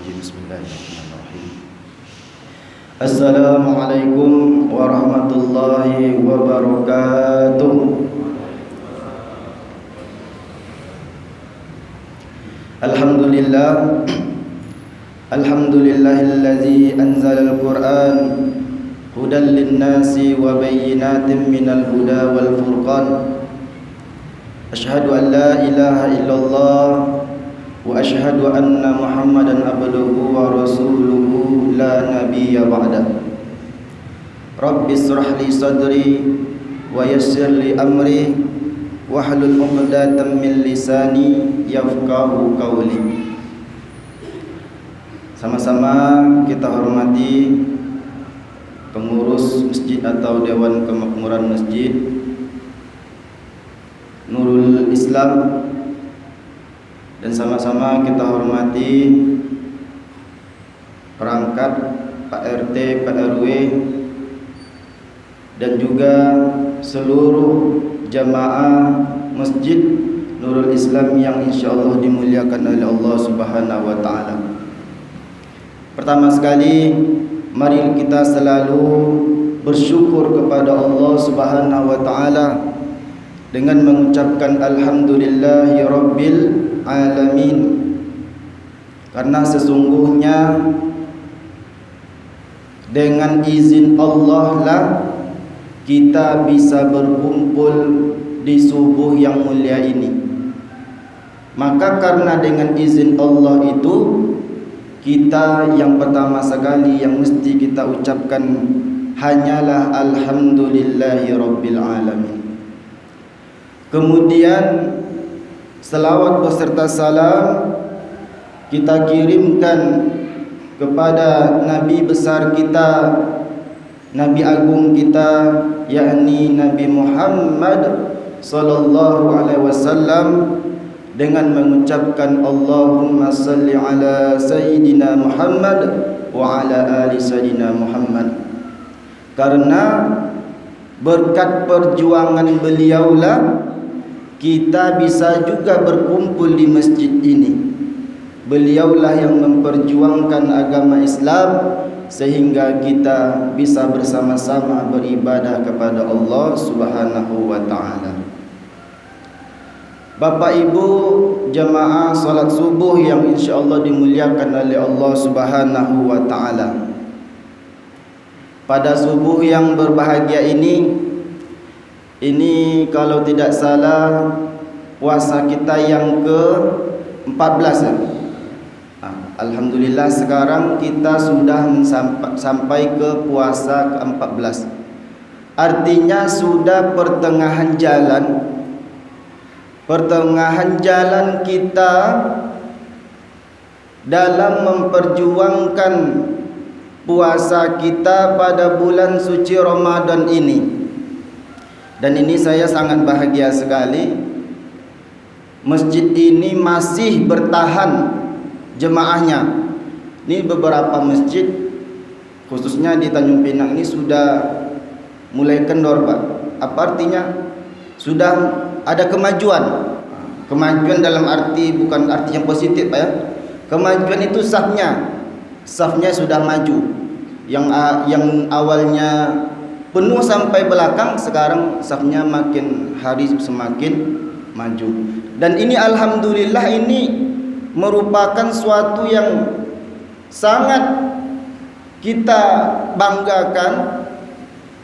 Bismillahirrahmanirrahim. Bismillahirrahmanirrahim. Assalamualaikum warahmatullahi wabarakatuh. Alhamdulillah. Alhamdulillahillazi anzalal Qur'an hudan linnasi wa bayyinatin minal huda wal furqan. Asyhadu an la ilaha illallah wa asyhadu anna Muhammadan abduhu wa rasuluhu la nabiyya ba'da. Rabbi israh li sadri wa yassir li amri wahlul 'uqdatam min lisani yafqahu qawli. Sama-sama kita hormati pengurus masjid atau Dewan Kemakmuran Masjid Nurul Islam, dan sama-sama kita hormati perangkat Pak RT, Pak RW, dan juga seluruh jamaah Masjid Nurul Islam yang insyaallah dimuliakan oleh Allah Subhanahu wa taala. Pertama sekali, mari kita selalu bersyukur kepada Allah Subhanahu wa taala dengan mengucapkan alhamdulillahi rabbil alamin. Karena sesungguhnya dengan izin Allah lah kita bisa berkumpul di subuh yang mulia ini. Maka karena dengan izin Allah itu, kita yang pertama sekali yang mesti kita ucapkan hanyalah alhamdulillahi rabbil alamin. Kemudian selawat beserta salam kita kirimkan kepada Nabi besar kita, Nabi agung kita, yakni Nabi Muhammad sallallahu alaihi wasallam, dengan mengucapkan Allahumma salli ala Sayyidina Muhammad wa ala ali Sayyidina Muhammad. Karena berkat perjuangan beliaulah kita bisa juga berkumpul di masjid ini. Beliaulah yang memperjuangkan agama Islam sehingga kita bisa bersama-sama beribadah kepada Allah Subhanahu wa taala. Bapak Ibu jamaah salat subuh yang insyaallah dimuliakan oleh Allah Subhanahu wa taala. Pada subuh yang berbahagia ini kalau tidak salah puasa kita yang ke-14 ya. Alhamdulillah sekarang kita sudah sampai ke puasa ke-14. Artinya sudah pertengahan jalan kita dalam memperjuangkan puasa kita pada bulan suci Ramadan ini. Dan ini saya sangat bahagia sekali, masjid ini masih bertahan jemaahnya. Ini beberapa masjid khususnya di Tanjung Pinang ini sudah mulai kendor, Pak. Apa artinya? Sudah ada kemajuan. Kemajuan dalam arti bukan arti yang positif, Pak ya. Kemajuan itu safnya sudah maju. Yang awalnya penuh sampai belakang, sekarang safnya makin hari semakin maju. Dan ini alhamdulillah ini merupakan suatu yang sangat kita banggakan,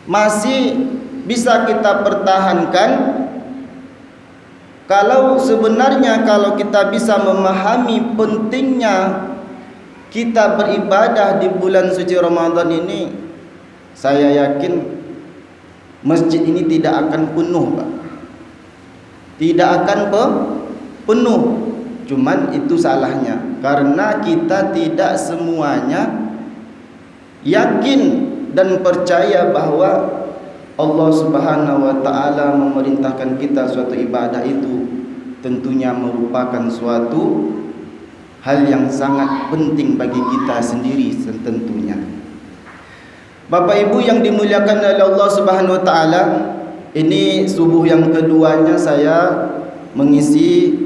masih bisa kita pertahankan. Kalau sebenarnya kalau kita bisa memahami pentingnya kita beribadah di bulan suci Ramadan ini, saya yakin masjid ini tidak akan penuh, Pak. Tidak akan penuh. Cuman itu salahnya, karena kita tidak semuanya yakin dan percaya bahwa Allah Subhanahu wa taala memerintahkan kita suatu ibadah itu tentunya merupakan suatu hal yang sangat penting bagi kita sendiri tentunya. Bapak Ibu yang dimuliakan oleh Allah Subhanahu wa taala, ini subuh yang keduanya saya mengisi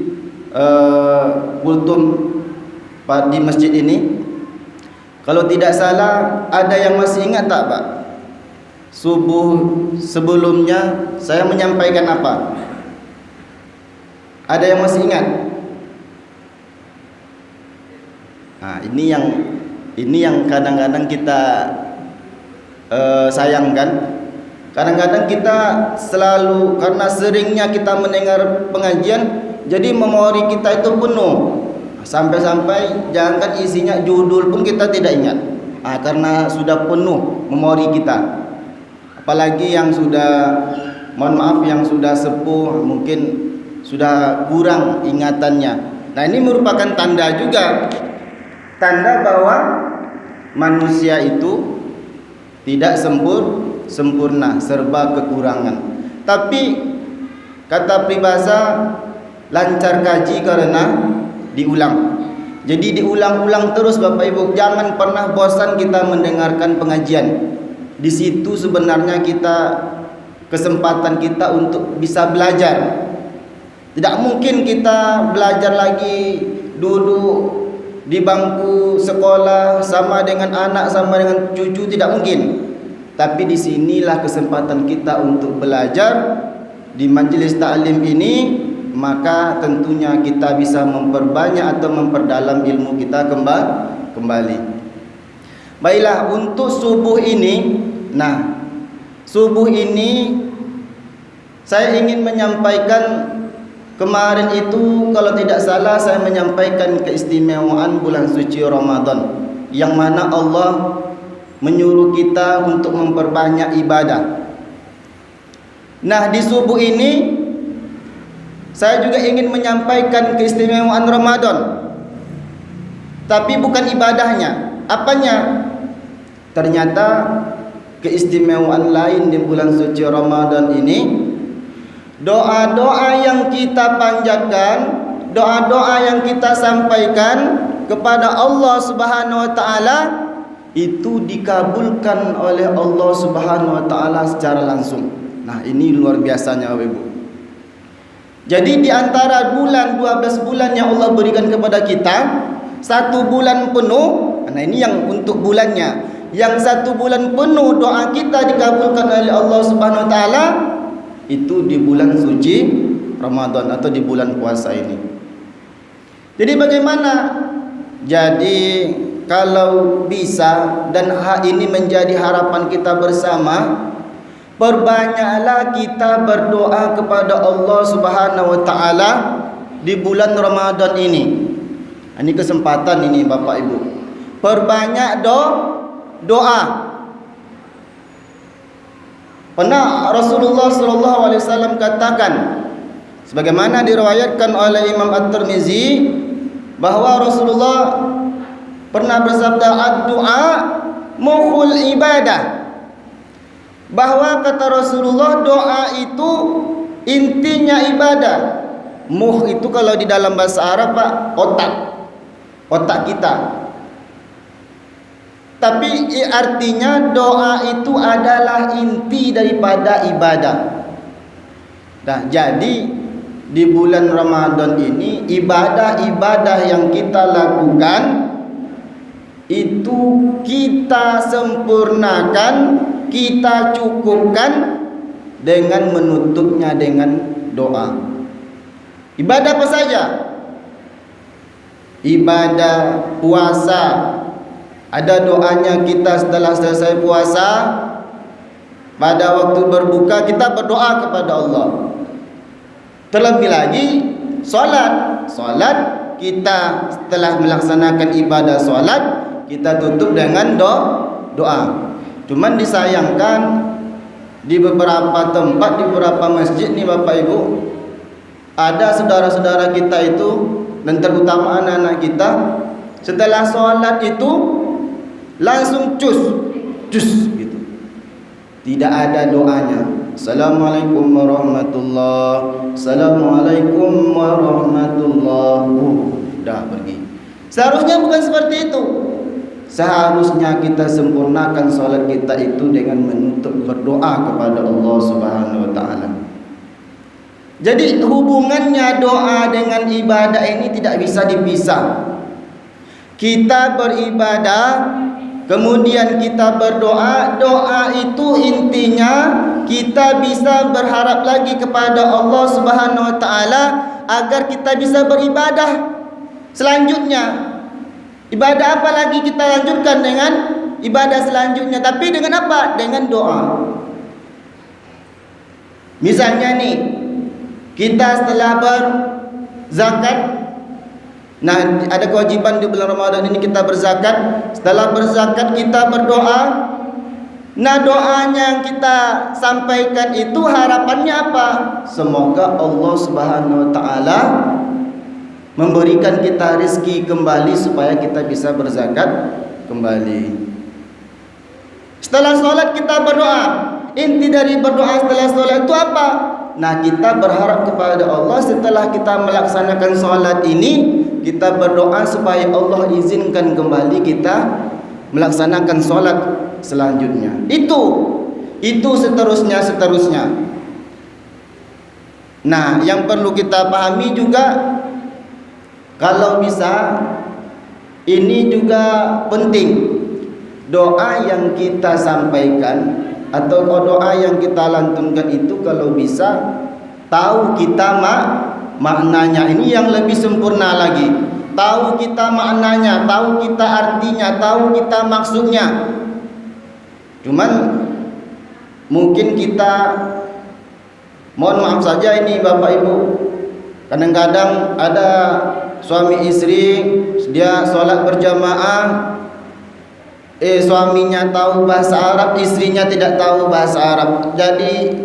kultum di masjid ini. Kalau tidak salah, ada yang masih ingat tak Pak? Subuh sebelumnya saya menyampaikan apa? Ada yang masih ingat? Nah, ini yang kadang-kadang kita sayangkan. Kadang-kadang kita selalu, karena seringnya kita mendengar pengajian, jadi memori kita itu penuh. Sampai-sampai jangankan isinya, judul pun kita tidak ingat. Karena sudah penuh memori kita. Apalagi yang sudah, mohon maaf, yang sudah sepuh, mungkin sudah kurang ingatannya. Nah, ini merupakan tanda juga, tanda bahwa manusia itu tidak sempurna, serba kekurangan. Tapi kata peribahasa, lancar kaji karena diulang. Jadi diulang-ulang terus Bapak Ibu. Jangan pernah bosan kita mendengarkan pengajian. Di situ sebenarnya kesempatan kita untuk bisa belajar. Tidak mungkin kita belajar lagi duduk di bangku sekolah sama dengan anak, sama dengan cucu, tidak mungkin. Tapi disinilah kesempatan kita untuk belajar di majelis ta'lim ini, maka tentunya kita bisa memperbanyak atau memperdalam ilmu kita kembali. Baiklah, untuk subuh ini, subuh ini saya ingin menyampaikan. Kemarin itu kalau tidak salah saya menyampaikan keistimewaan bulan suci Ramadan, yang mana Allah menyuruh kita untuk memperbanyak ibadah. Nah, di subuh ini saya juga ingin menyampaikan keistimewaan Ramadan, tapi bukan ibadahnya. Apanya? Ternyata keistimewaan lain di bulan suci Ramadan ini, doa-doa yang kita panjatkan, doa-doa yang kita sampaikan kepada Allah Subhanahu wa taala itu dikabulkan oleh Allah Subhanahu wa taala secara langsung. Nah, ini luar biasanya Bapak Ibu. Jadi di antara 12 bulan yang Allah berikan kepada kita, 1 bulan penuh, nah ini yang untuk bulannya. Yang 1 bulan penuh doa kita dikabulkan oleh Allah Subhanahu wa taala itu di bulan suci Ramadan atau di bulan puasa ini. Jadi bagaimana? Jadi kalau bisa, dan ini menjadi harapan kita bersama, perbanyaklah kita berdoa kepada Allah Subhanahu wa taala di bulan Ramadan ini. Ini kesempatan ini Bapak Ibu. Perbanyak doa. Pernah Rasulullah SAW katakan, sebagaimana diriwayatkan oleh Imam At-Tirmizi, bahwa Rasulullah pernah bersabda, ad-du'a mukhul ibadah. Bahwa kata Rasulullah, doa itu intinya ibadah. Muh itu kalau di dalam bahasa Arab Pak, otak kita. Tapi artinya doa itu adalah inti daripada ibadah. Nah, jadi di bulan Ramadan ini, ibadah-ibadah yang kita lakukan itu kita sempurnakan, kita cukupkan dengan menutupnya dengan doa. Ibadah apa saja? Ibadah puasa, ada doanya kita setelah selesai puasa. Pada waktu berbuka kita berdoa kepada Allah. Terlebih lagi solat kita setelah melaksanakan ibadah solat, kita tutup dengan doa. Cuman disayangkan di beberapa tempat, di beberapa masjid nih Bapak Ibu, ada saudara-saudara kita itu, dan terutama anak-anak kita, setelah sholat itu langsung cus gitu, tidak ada doanya. Assalamualaikum warahmatullahi, Assalamualaikum warahmatullahi, udah pergi. Seharusnya bukan seperti itu. Seharusnya kita sempurnakan sholat kita itu dengan menutup berdoa kepada Allah Subhanahu wa taala. Jadi hubungannya doa dengan ibadah ini tidak bisa dipisah. Kita beribadah kemudian kita berdoa, doa itu intinya kita bisa berharap lagi kepada Allah Subhanahu wa taala agar kita bisa beribadah selanjutnya. Ibadah apa lagi kita lanjutkan dengan ibadah selanjutnya, tapi dengan apa? Dengan doa. Misalnya nih, kita setelah berzakat, nah ada kewajiban di bulan Ramadan ini kita berzakat. Setelah berzakat kita berdoa. Nah doanya yang kita sampaikan itu harapannya apa? Semoga Allah Subhanahu wa taala memberikan kita rezeki kembali supaya kita bisa berzakat kembali. Setelah sholat kita berdoa. Inti dari berdoa setelah sholat itu apa? Nah kita berharap kepada Allah setelah kita melaksanakan sholat ini, kita berdoa supaya Allah izinkan kembali kita melaksanakan sholat selanjutnya. Itu seterusnya. Nah yang perlu kita pahami juga, kalau bisa ini juga penting, doa yang kita sampaikan atau doa yang kita lantunkan itu kalau bisa tahu kita maknanya. Ini yang lebih sempurna lagi. Tahu kita maknanya, tahu kita artinya, tahu kita maksudnya. Cuman mungkin kita, mohon maaf saja ini Bapak Ibu, kadang-kadang ada suami istri dia sholat berjamaah, suaminya tahu bahasa Arab, istrinya tidak tahu bahasa Arab. Jadi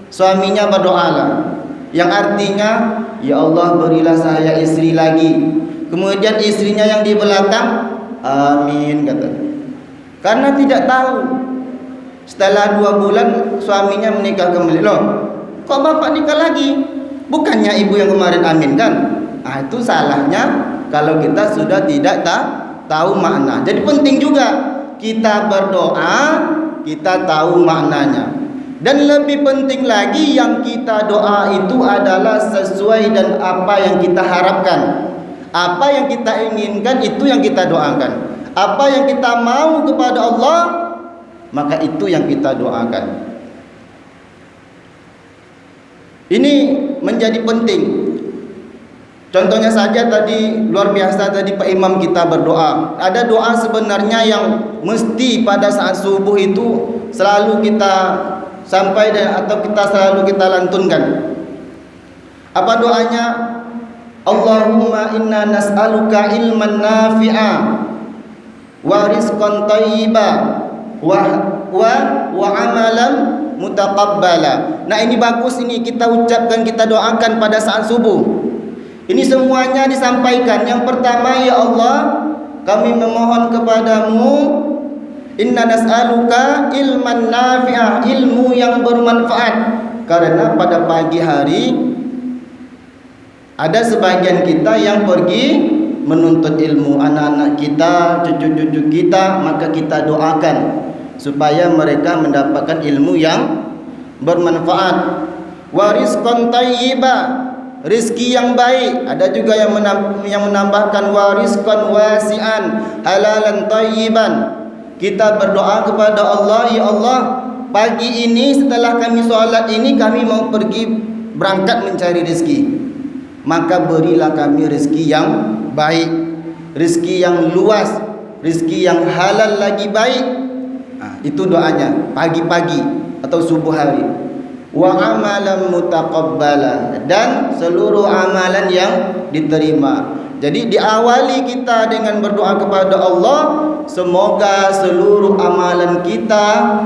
suaminya berdoalah yang artinya, ya Allah berilah saya istri lagi. Kemudian istrinya yang di belakang, amin katanya. Karena tidak tahu. Setelah 2 bulan suaminya menikah kembali. Loh, kok bapak nikah lagi? Bukannya ibu yang kemarin amin kan? Ah, itu salahnya kalau kita sudah tidak tahu makna. Jadi penting juga kita berdoa, kita tahu maknanya. Dan lebih penting lagi yang kita doa itu adalah sesuai dan apa yang kita harapkan. Apa yang kita inginkan itu yang kita doakan. Apa yang kita mau kepada Allah, maka itu yang kita doakan. Ini menjadi penting. Contohnya saja tadi luar biasa tadi Pak Imam kita berdoa. Ada doa sebenarnya yang mesti pada saat subuh itu selalu kita sampai atau kita selalu kita lantunkan. Apa doanya? Allahumma inna nas'aluka ilman nafi'a wa rizqan thayyiba wa amalan mutaqabbala. Nah ini bagus, ini kita ucapkan, kita doakan pada saat subuh. Ini semuanya disampaikan. Yang pertama, ya Allah, kami memohon kepadamu, inna nas'aluka ilman nafi'ah, ilmu yang bermanfaat. Karena pada pagi hari ada sebagian kita yang pergi menuntut ilmu, anak-anak kita, cucu-cucu kita, maka kita doakan supaya mereka mendapatkan ilmu yang bermanfaat. Wa rizqan thayyiba, rizki yang baik. Ada juga yang menambahkan wa rizqan wasi'an, halalan thayyiban. Kita berdoa kepada Allah, ya Allah, pagi ini setelah kami sholat ini kami mau pergi berangkat mencari rezeki. Maka berilah kami rezeki yang baik, rezeki yang luas, rezeki yang halal lagi baik. Nah, itu doanya pagi-pagi atau subuh hari. Wa amalan mutaqabbala, dan seluruh amalan yang diterima. Jadi diawali kita dengan berdoa kepada Allah, semoga seluruh amalan kita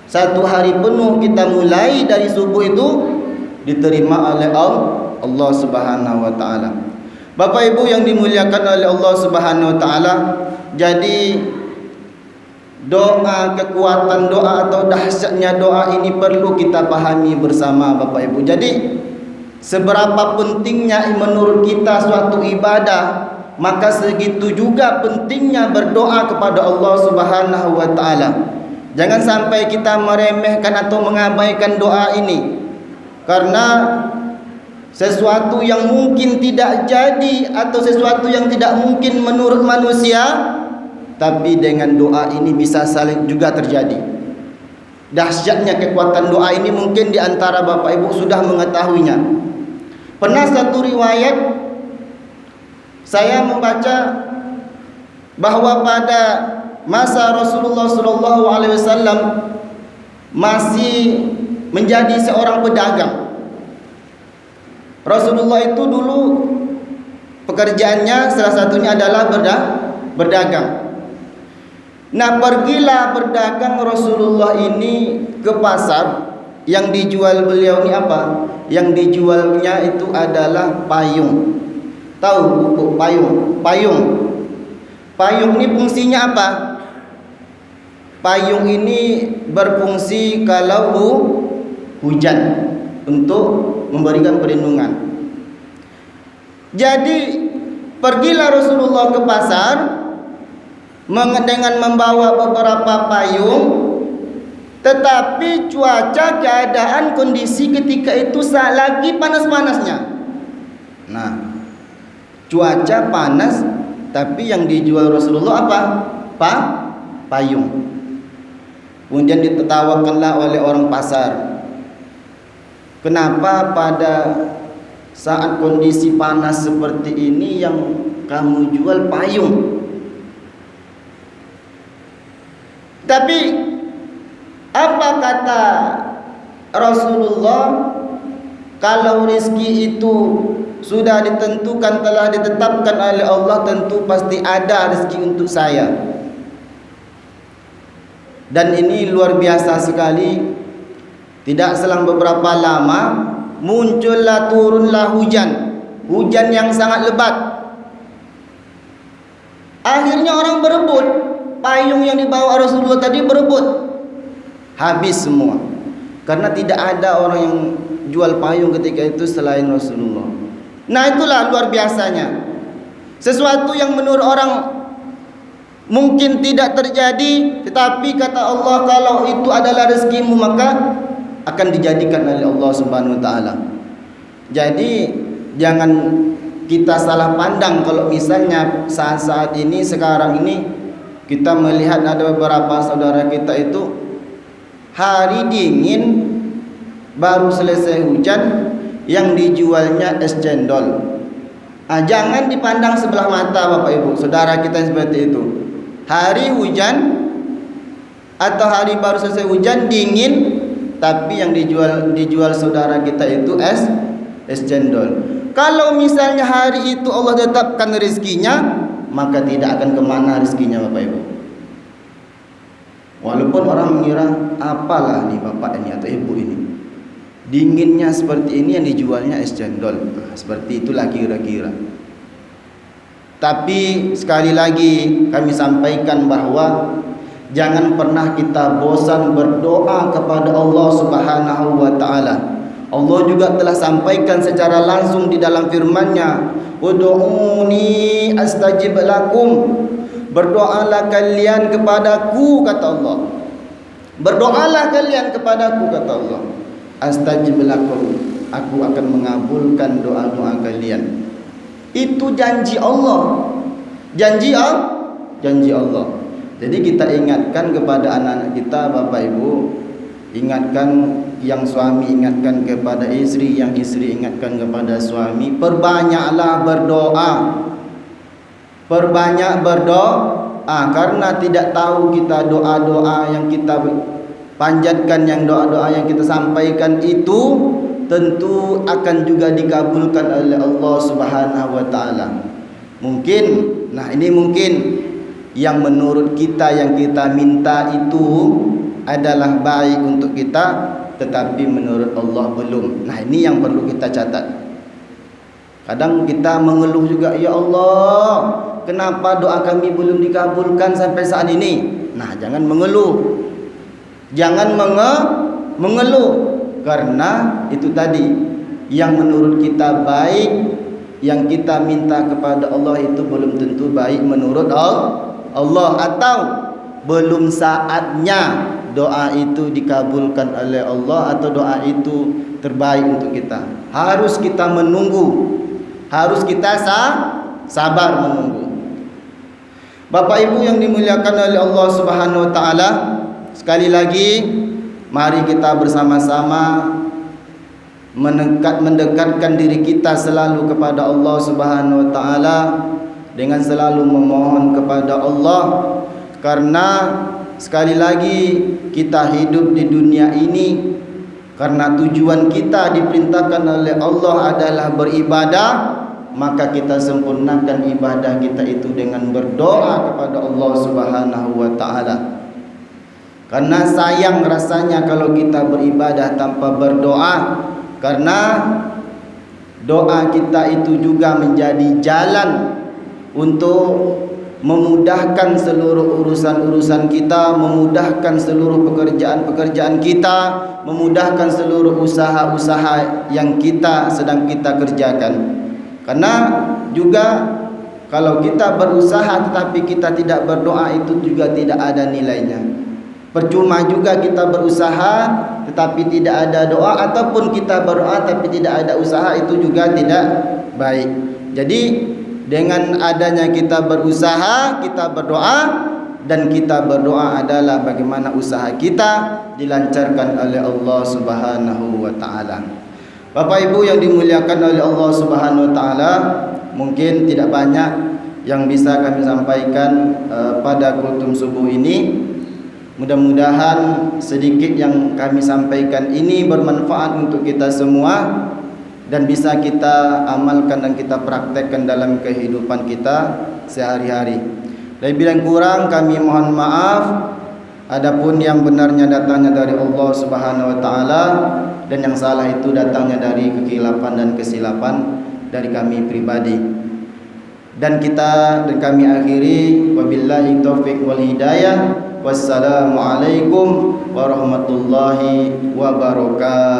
satu hari penuh kita mulai dari subuh itu diterima oleh Allah Subhanahu wa taala. Bapak Ibu yang dimuliakan oleh Allah Subhanahu wa taala, jadi doa, kekuatan doa atau dahsyatnya doa ini perlu kita pahami bersama Bapak Ibu. Jadi seberapa pentingnya menurut kita suatu ibadah, maka segitu juga pentingnya berdoa kepada Allah Subhanahu wa taala. Jangan sampai kita meremehkan atau mengabaikan doa ini. Karena sesuatu yang mungkin tidak jadi atau sesuatu yang tidak mungkin menurut manusia, tapi dengan doa ini bisa saling juga terjadi. Dahsyatnya kekuatan doa ini mungkin di antara Bapak Ibu sudah mengetahuinya. Pernah satu riwayat saya membaca bahwa pada masa Rasulullah SAW masih menjadi seorang pedagang. Rasulullah itu dulu pekerjaannya salah satunya adalah berdagang. Nah, pergilah berdagang Rasulullah ini ke pasar. Yang dijual beliau ini apa? Yang dijualnya itu adalah payung. Tahu pupuk payung? Payung ini fungsinya apa? Payung ini berfungsi kalau hujan, untuk memberikan perlindungan. Jadi pergilah Rasulullah ke pasar dengan membawa beberapa payung, tetapi cuaca, keadaan, kondisi ketika itu lagi panas-panasnya. Nah, cuaca panas, tapi yang dijual Rasulullah apa? Payung. Kemudian ditertawakanlah oleh orang pasar. Kenapa pada saat kondisi panas seperti ini yang kamu jual payung? Tapi apa kata Rasulullah? Kalau rezeki itu sudah ditentukan, telah ditetapkan oleh Allah, tentu pasti ada rezeki untuk saya. Dan ini luar biasa sekali. Tidak selang beberapa lama muncullah, turunlah hujan yang sangat lebat. Akhirnya orang berebut payung yang dibawa Rasulullah tadi, berebut. Habis semua. Karena tidak ada orang yang jual payung ketika itu selain Rasulullah. Nah, itulah luar biasanya. Sesuatu yang menurut orang mungkin tidak terjadi, tetapi kata Allah, kalau itu adalah rezekimu maka akan dijadikan oleh Allah Subhanahu wa taala. Jadi jangan kita salah pandang kalau misalnya saat-saat ini, sekarang ini kita melihat ada beberapa saudara kita itu hari dingin baru selesai hujan yang dijualnya es cendol. Jangan dipandang sebelah mata Bapak Ibu, saudara kita seperti itu. Hari hujan atau hari baru selesai hujan dingin, tapi yang dijual saudara kita itu es cendol. Kalau misalnya hari itu Allah tetapkan rezekinya, maka tidak akan kemana rezekinya Bapak Ibu. Walaupun orang mengira apalah nih bapak ini atau ibu ini, dinginnya seperti ini yang dijualnya es cendol. Seperti itulah kira-kira. Tapi sekali lagi kami sampaikan bahwa jangan pernah kita bosan berdoa kepada Allah Subhanahu wa taala. Allah juga telah sampaikan secara langsung di dalam firman-Nya, "Ud'uni astajib lakum." Berdoalah kalian kepadaku, kata Allah. Berdoalah kalian kepadaku, kata Allah. Astajib lakum. Aku akan mengabulkan doa-doa kalian. Itu janji Allah. Janji Allah. Jadi kita ingatkan kepada anak-anak kita, Bapak Ibu, ingatkan yang suami, ingatkan kepada istri, yang istri ingatkan kepada suami, perbanyaklah berdoa. Perbanyak berdoa, karena tidak tahu kita doa-doa yang kita panjatkan, yang doa-doa yang kita sampaikan itu tentu akan juga dikabulkan oleh Allah Subhanahu wa taala. Mungkin, nah ini mungkin yang menurut kita yang kita minta itu adalah baik untuk kita, tetapi menurut Allah belum. Nah, ini yang perlu kita catat. Kadang kita mengeluh juga, ya Allah, kenapa doa kami belum dikabulkan sampai saat ini? Nah, jangan mengeluh. Jangan mengeluh, karena itu tadi yang menurut kita baik, yang kita minta kepada Allah itu belum tentu baik menurut Allah, atau belum saatnya doa itu dikabulkan oleh Allah, atau doa itu terbaik untuk kita. Harus kita menunggu, harus kita sabar menunggu. Bapak Ibu yang dimuliakan oleh Allah Subhanahu wa taala, sekali lagi mari kita bersama-sama mendekatkan diri kita selalu kepada Allah Subhanahu wa taala dengan selalu memohon kepada Allah, karena sekali lagi kita hidup di dunia ini karena tujuan kita diperintahkan oleh Allah adalah beribadah, maka kita sempurnakan ibadah kita itu dengan berdoa kepada Allah Subhanahu wa taala. Karena sayang rasanya kalau kita beribadah tanpa berdoa, karena doa kita itu juga menjadi jalan untuk memudahkan seluruh urusan-urusan kita, memudahkan seluruh pekerjaan-pekerjaan kita, memudahkan seluruh usaha-usaha yang sedang kita kerjakan. Karena juga kalau kita berusaha tetapi kita tidak berdoa, itu juga tidak ada nilainya. Percuma juga kita berusaha tetapi tidak ada doa, ataupun kita berdoa tapi tidak ada usaha, itu juga tidak baik. Jadi dengan adanya kita berusaha, kita berdoa, dan kita berdoa adalah bagaimana usaha kita dilancarkan oleh Allah Subhanahu wa taala. Bapak Ibu yang dimuliakan oleh Allah Subhanahu wa taala, mungkin tidak banyak yang bisa kami sampaikan pada kultum subuh ini. Mudah-mudahan sedikit yang kami sampaikan ini bermanfaat untuk kita semua dan bisa kita amalkan dan kita praktekkan dalam kehidupan kita sehari-hari. Lebih dan kurang kami mohon maaf. Adapun yang benarnya datangnya dari Allah Subhanahu wa taala, dan yang salah itu datangnya dari kekilapan dan kesilapan dari kami pribadi. Dan kami akhiri wabillahi taufik wal hidayah. Wassalamualaikum warahmatullahi wabarakatuh.